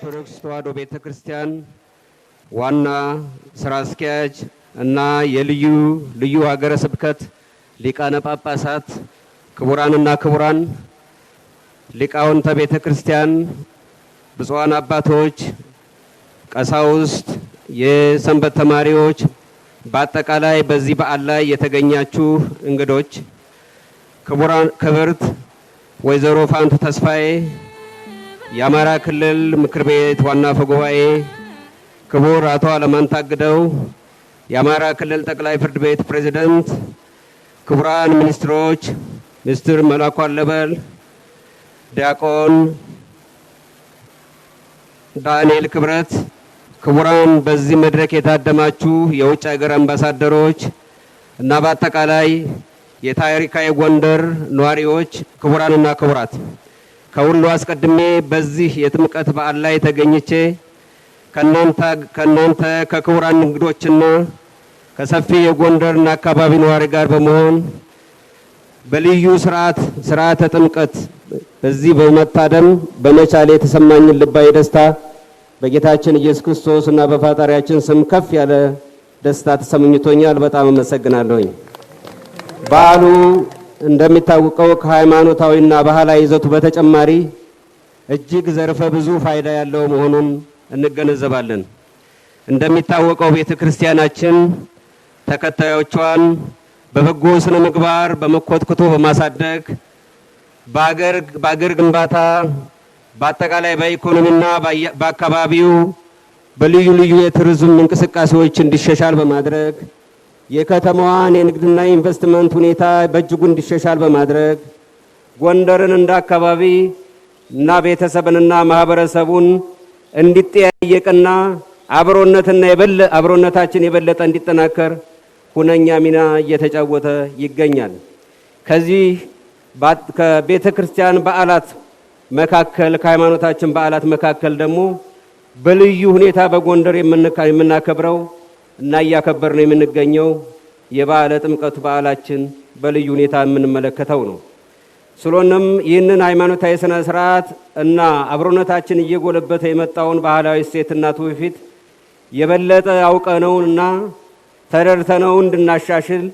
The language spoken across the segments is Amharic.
ኦርቶዶክስ ተዋሕዶ ቤተክርስቲያን ዋና ስራ አስኪያጅ እና የልዩ ልዩ ሀገረ ስብከት ሊቃነ ጳጳሳት፣ ክቡራንና ክቡራን ሊቃውንተ ቤተክርስቲያን፣ ብፁዓን አባቶች፣ ቀሳውስት፣ የሰንበት ተማሪዎች፣ በአጠቃላይ በዚህ በዓል ላይ የተገኛችሁ እንግዶች፣ ክብርት ወይዘሮ ፋንቱ ተስፋዬ የአማራ ክልል ምክር ቤት ዋና አፈ ጉባኤ፣ ክቡር አቶ አለማን ታግደው የአማራ ክልል ጠቅላይ ፍርድ ቤት ፕሬዝዳንት፣ ክቡራን ሚኒስትሮች፣ ሚኒስትር መላኩ አለበል፣ ዲያቆን ዳንኤል ክብረት፣ ክቡራን በዚህ መድረክ የታደማችሁ የውጭ ሀገር አምባሳደሮች እና በአጠቃላይ የታሪካዊ ጎንደር ነዋሪዎች፣ ክቡራንና ክቡራት፣ ከሁሉ አስቀድሜ በዚህ የጥምቀት በዓል ላይ ተገኝቼ ከናንተ ከክቡራን እንግዶችና ከሰፊ የጎንደርና አካባቢ ነዋሪ ጋር በመሆን በልዩ ስርዓተ ጥምቀት በዚህ በመታደም በመቻሌ የተሰማኝን ልባዊ ደስታ በጌታችን ኢየሱስ ክርስቶስ እና በፈጣሪያችን ስም ከፍ ያለ ደስታ ተሰምኝቶኛል። በጣም አመሰግናለሁኝ። በዓሉ እንደሚታወቀው ከሃይማኖታዊና ባህላዊ ይዘቱ በተጨማሪ እጅግ ዘርፈ ብዙ ፋይዳ ያለው መሆኑን እንገነዘባለን። እንደሚታወቀው ቤተክርስቲያናችን ተከታዮቿን በበጎ ስነ ምግባር በመኮትኮቶ በማሳደግ በአገር ግንባታ በአጠቃላይ በኢኮኖሚና በአካባቢው በልዩ ልዩ የቱሪዝም እንቅስቃሴዎች እንዲሻሻል በማድረግ የከተማዋን የንግድና ኢንቨስትመንት ሁኔታ በእጅጉ እንዲሻሻል በማድረግ ጎንደርን እንደ አካባቢ እና ቤተሰብንና ማህበረሰቡን እንዲጠያየቅና አብሮነታችን የበለጠ እንዲጠናከር ሁነኛ ሚና እየተጫወተ ይገኛል። ከዚህ ከቤተ ክርስቲያን በዓላት መካከል ከሃይማኖታችን በዓላት መካከል ደግሞ በልዩ ሁኔታ በጎንደር የምናከብረው እና እያከበር ነው የምንገኘው የበዓለ ጥምቀቱ በዓላችን በልዩ ሁኔታ የምንመለከተው ነው። ስለሆነም ይህንን ሃይማኖታዊ ስነ ስርዓት እና አብሮነታችን እየጎለበተ የመጣውን ባህላዊ እሴትና ትውፊት የበለጠ አውቀነውና ተረድተነው እንድናሻሽል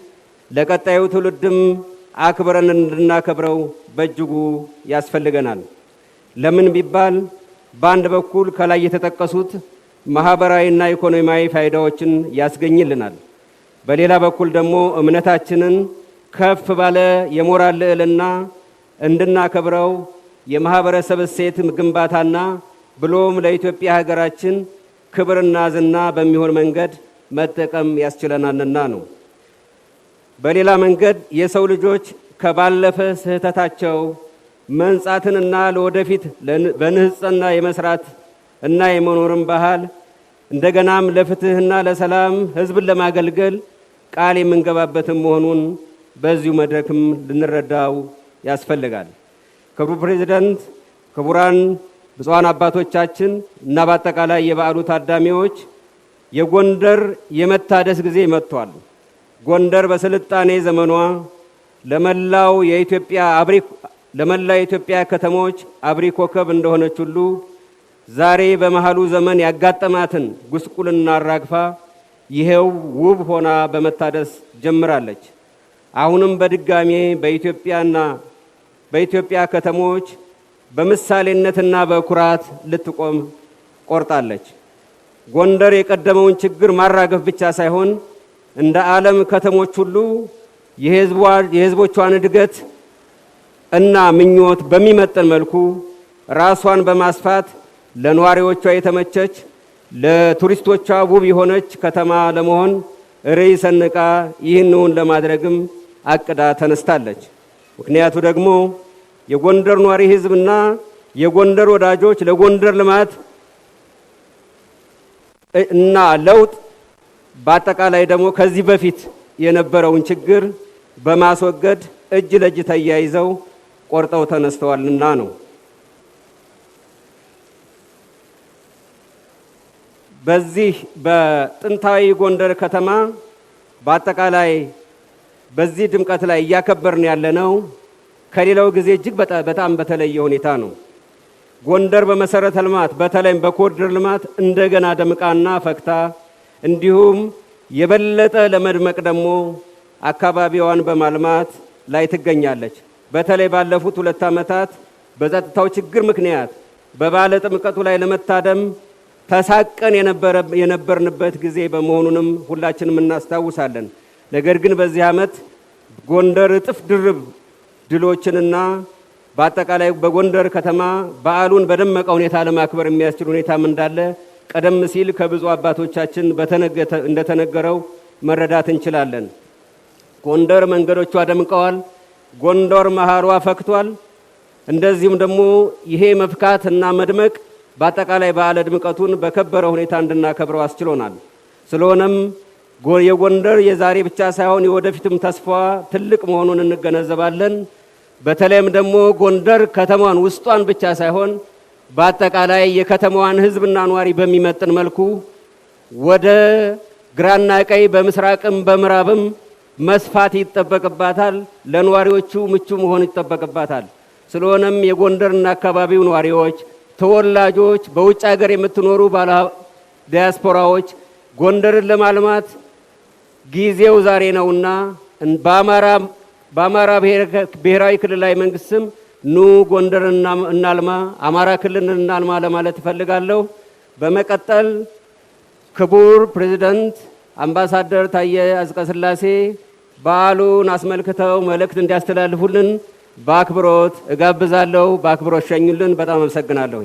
ለቀጣዩ ትውልድም አክብረን እንድናከብረው በእጅጉ ያስፈልገናል። ለምን ቢባል በአንድ በኩል ከላይ የተጠቀሱት ማህበራዊና ኢኮኖሚያዊ ፋይዳዎችን ያስገኝልናል። በሌላ በኩል ደግሞ እምነታችንን ከፍ ባለ የሞራል ልዕልና እንድናከብረው የማህበረሰብ እሴት ግንባታና ብሎም ለኢትዮጵያ ሀገራችን ክብርና ዝና በሚሆን መንገድ መጠቀም ያስችለናልና ነው። በሌላ መንገድ የሰው ልጆች ከባለፈ ስህተታቸው መንጻትንና ለወደፊት በንጽህና የመስራት እና የመኖርን ባህል እንደገናም ለፍትህና ለሰላም ህዝብን ለማገልገል ቃል የምንገባበትም መሆኑን በዚሁ መድረክም ልንረዳው ያስፈልጋል። ክቡር ፕሬዝዳንት፣ ክቡራን ብፁዓን አባቶቻችን እና በአጠቃላይ የበዓሉ ታዳሚዎች፣ የጎንደር የመታደስ ጊዜ መጥቷል። ጎንደር በስልጣኔ ዘመኗ ለመላው የኢትዮጵያ ከተሞች አብሪ ኮከብ እንደሆነች ሁሉ ዛሬ በመሃሉ ዘመን ያጋጠማትን ጉስቁልና አራግፋ ይሄው ውብ ሆና በመታደስ ጀምራለች። አሁንም በድጋሜ በኢትዮጵያ ከተሞች በምሳሌነትና በኩራት ልትቆም ቆርጣለች። ጎንደር የቀደመውን ችግር ማራገፍ ብቻ ሳይሆን እንደ ዓለም ከተሞች ሁሉ የህዝቦቿን እድገት እና ምኞት በሚመጥን መልኩ ራሷን በማስፋት ለነዋሪዎቿ የተመቸች ለቱሪስቶቿ ውብ የሆነች ከተማ ለመሆን ርዕይ ሰንቃ ይህንን ለማድረግም አቅዳ ተነስታለች። ምክንያቱ ደግሞ የጎንደር ነዋሪ ህዝብና የጎንደር ወዳጆች ለጎንደር ልማት እና ለውጥ በአጠቃላይ ደግሞ ከዚህ በፊት የነበረውን ችግር በማስወገድ እጅ ለእጅ ተያይዘው ቆርጠው ተነስተዋልና ነው። በዚህ በጥንታዊ ጎንደር ከተማ በአጠቃላይ በዚህ ድምቀት ላይ እያከበርን ያለነው ከሌላው ጊዜ እጅግ በጣም በተለየ ሁኔታ ነው። ጎንደር በመሰረተ ልማት በተለይም በኮሪደር ልማት እንደገና ደምቃና ፈክታ እንዲሁም የበለጠ ለመድመቅ ደግሞ አካባቢዋን በማልማት ላይ ትገኛለች። በተለይ ባለፉት 2 ዓመታት በጸጥታው ችግር ምክንያት በባለ ጥምቀቱ ላይ ለመታደም ተሳቀን የነበርንበት ጊዜ በመሆኑንም ሁላችንም እናስታውሳለን። ነገር ግን በዚህ ዓመት ጎንደር እጥፍ ድርብ ድሎችንና በአጠቃላይ በጎንደር ከተማ በዓሉን በደመቀ ሁኔታ ለማክበር የሚያስችል ሁኔታም እንዳለ ቀደም ሲል ከብዙ አባቶቻችን እንደተነገረው መረዳት እንችላለን። ጎንደር መንገዶቿ ደምቀዋል። ጎንደር መሃሯ ፈክቷል። እንደዚሁም ደግሞ ይሄ መፍካት እና መድመቅ በአጠቃላይ በዓለ ድምቀቱን በከበረ ሁኔታ እንድናከብረው አስችሎናል። ስለሆነም የጎንደር የዛሬ ብቻ ሳይሆን የወደፊትም ተስፋ ትልቅ መሆኑን እንገነዘባለን። በተለይም ደግሞ ጎንደር ከተማዋን ውስጧን ብቻ ሳይሆን በአጠቃላይ የከተማዋን ሕዝብና ኗሪ በሚመጥን መልኩ ወደ ግራና ቀኝ በምስራቅም በምዕራብም መስፋት ይጠበቅባታል። ለኗሪዎቹ ምቹ መሆን ይጠበቅባታል። ስለሆነም የጎንደርና አካባቢው ኗሪዎች፣ ተወላጆች፣ በውጭ ሀገር የምትኖሩ ዲያስፖራዎች ጎንደርን ለማልማት ጊዜው ዛሬ ነውና በአማራ ብሔራዊ ክልላዊ መንግስት ስም ኑ ጎንደርን እናልማ፣ አማራ ክልልን እናልማ ለማለት እፈልጋለሁ። በመቀጠል ክቡር ፕሬዝዳንት አምባሳደር ታዬ አጽቀሥላሴ በዓሉን አስመልክተው መልእክት እንዲያስተላልፉልን በአክብሮት እጋብዛለሁ። በአክብሮት ሸኙልን። በጣም አመሰግናለሁ።